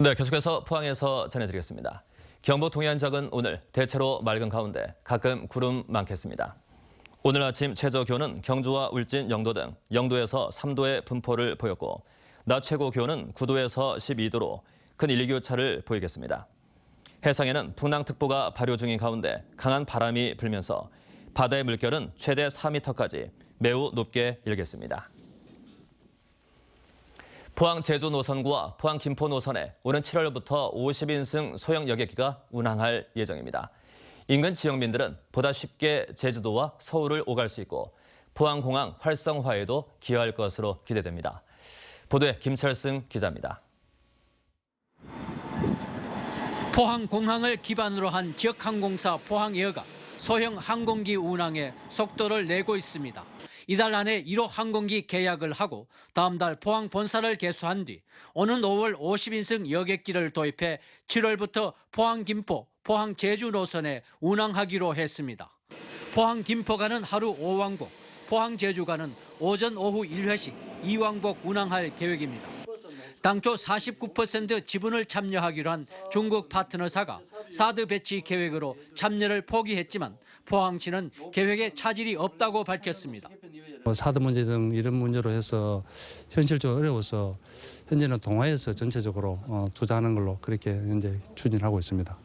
네, 계속해서 포항에서 전해드리겠습니다. 경북 동해안적은 오늘 대체로 맑은 가운데 가끔 구름 많겠습니다. 오늘 아침 최저 기온은 경주와 울진, 영도 등 영도에서 3도의 분포를 보였고 낮 최고 기온은 9도에서 12도로 큰 일교차를 보이겠습니다. 해상에는 풍랑특보가 발효 중인 가운데 강한 바람이 불면서 바다의 물결은 최대 4m까지 매우 높게 일겠습니다. 포항 제주 노선구와 포항 김포 노선에 오는 7월부터 50인승 소형 여객기가 운항할 예정입니다. 인근 지역민들은 보다 쉽게 제주도와 서울을 오갈 수 있고 포항공항 활성화에도 기여할 것으로 기대됩니다. 보도에 김철승 기자입니다. 포항공항을 기반으로 한 지역항공사 포항에어가 소형 항공기 운항에 속도를 내고 있습니다. 이달 안에 1호 항공기 계약을 하고 다음 달 포항 본사를 개소한 뒤 오는 5월 50인승 여객기를 도입해 7월부터 포항 김포, 포항 제주 노선에 운항하기로 했습니다. 포항 김포 가는 하루 5왕복, 포항 제주 가는 오전 오후 1회씩 2왕복 운항할 계획입니다. 당초 49% 지분을 참여하기로 한 중국 파트너사가 사드 배치 계획으로 참여를 포기했지만 포항시는 계획에 차질이 없다고 밝혔습니다. 사드 문제 등 이런 문제로 해서 현실적으로 어려워서 현재는 동아에서 전체적으로 투자하는 걸로 그렇게 현재 추진하고 있습니다.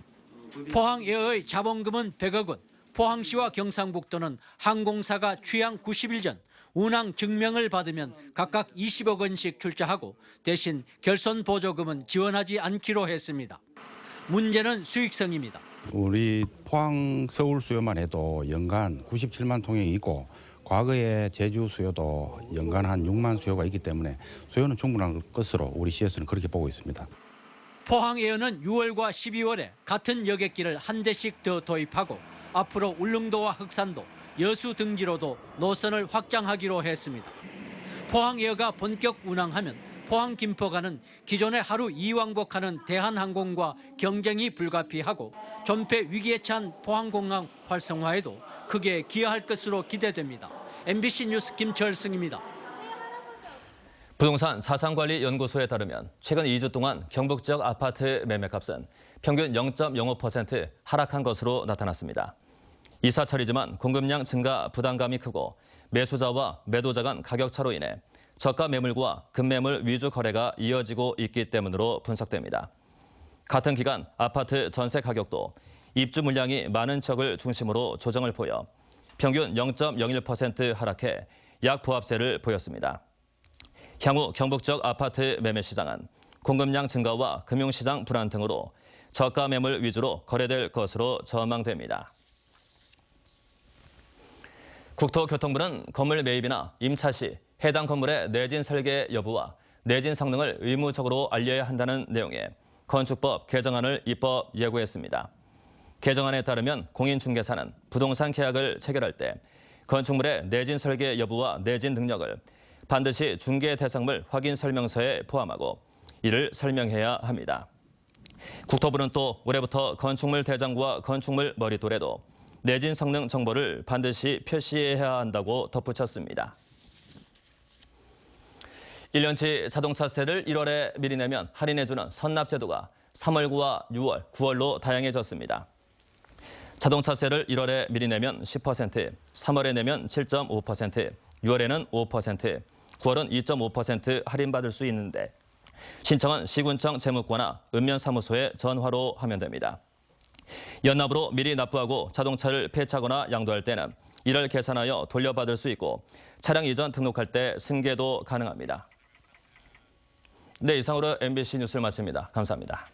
포항에어의 자본금은 100억 원, 포항시와 경상북도는 항공사가 취항 90일 전 운항 증명을 받으면 각각 20억 원씩 출자하고 대신 결손 보조금은 지원하지 않기로 했습니다. 문제는 수익성입니다. 우리 포항 서울 수요만 해도 연간 97만 통행이 있고 과거에 제주 수요도 연간 한 6만 수요가 있기 때문에 수요는 충분한 것으로 우리 시에서는 그렇게 보고 있습니다. 포항에어는 6월과 12월에 같은 여객기를 한 대씩 더 도입하고 앞으로 울릉도와 흑산도, 여수 등지로도 노선을 확장하기로 했습니다. 포항에어가 본격 운항하면 포항 김포가는 기존에 하루 2왕복하는 대한항공과 경쟁이 불가피하고 존폐 위기에 처한 포항공항 활성화에도 크게 기여할 것으로 기대됩니다. MBC 뉴스 김철승입니다. 부동산 자산관리연구소에 따르면 최근 2주 동안 경북 지역 아파트 매매값은 평균 0.05% 하락한 것으로 나타났습니다. 이사철이지만 공급량 증가 부담감이 크고 매수자와 매도자 간 가격차로 인해 저가 매물과 급매물 위주 거래가 이어지고 있기 때문으로 분석됩니다. 같은 기간 아파트 전세 가격도 입주 물량이 많은 지역을 중심으로 조정을 보여 평균 0.01% 하락해 약보합세를 보였습니다. 향후 경북 지역 아파트 매매 시장은 공급량 증가와 금융시장 불안 등으로 저가 매물 위주로 거래될 것으로 전망됩니다. 국토교통부는 건물 매입이나 임차 시 해당 건물의 내진 설계 여부와 내진 성능을 의무적으로 알려야 한다는 내용의 건축법 개정안을 입법 예고했습니다. 개정안에 따르면 공인중개사는 부동산 계약을 체결할 때 건축물의 내진 설계 여부와 내진 능력을 반드시 중개 대상물 확인 설명서에 포함하고 이를 설명해야 합니다. 국토부는 또 올해부터 건축물 대장과 건축물 머릿돌에도 내진 성능 정보를 반드시 표시해야 한다고 덧붙였습니다. 1년치 자동차세를 1월에 미리 내면 할인해주는 선납제도가 3월과 6월, 9월로 다양해졌습니다. 자동차세를 1월에 미리 내면 10%, 3월에 내면 7.5%, 6월에는 5%, 9월은 2.5% 할인받을 수 있는데 신청은 시군청 재무과나 읍면사무소에 전화로 하면 됩니다. 연납으로 미리 납부하고 자동차를 폐차하거나 양도할 때는 이를 계산하여 돌려받을 수 있고 차량 이전 등록할 때 승계도 가능합니다. 네, 이상으로 MBC 뉴스를 마칩니다. 감사합니다.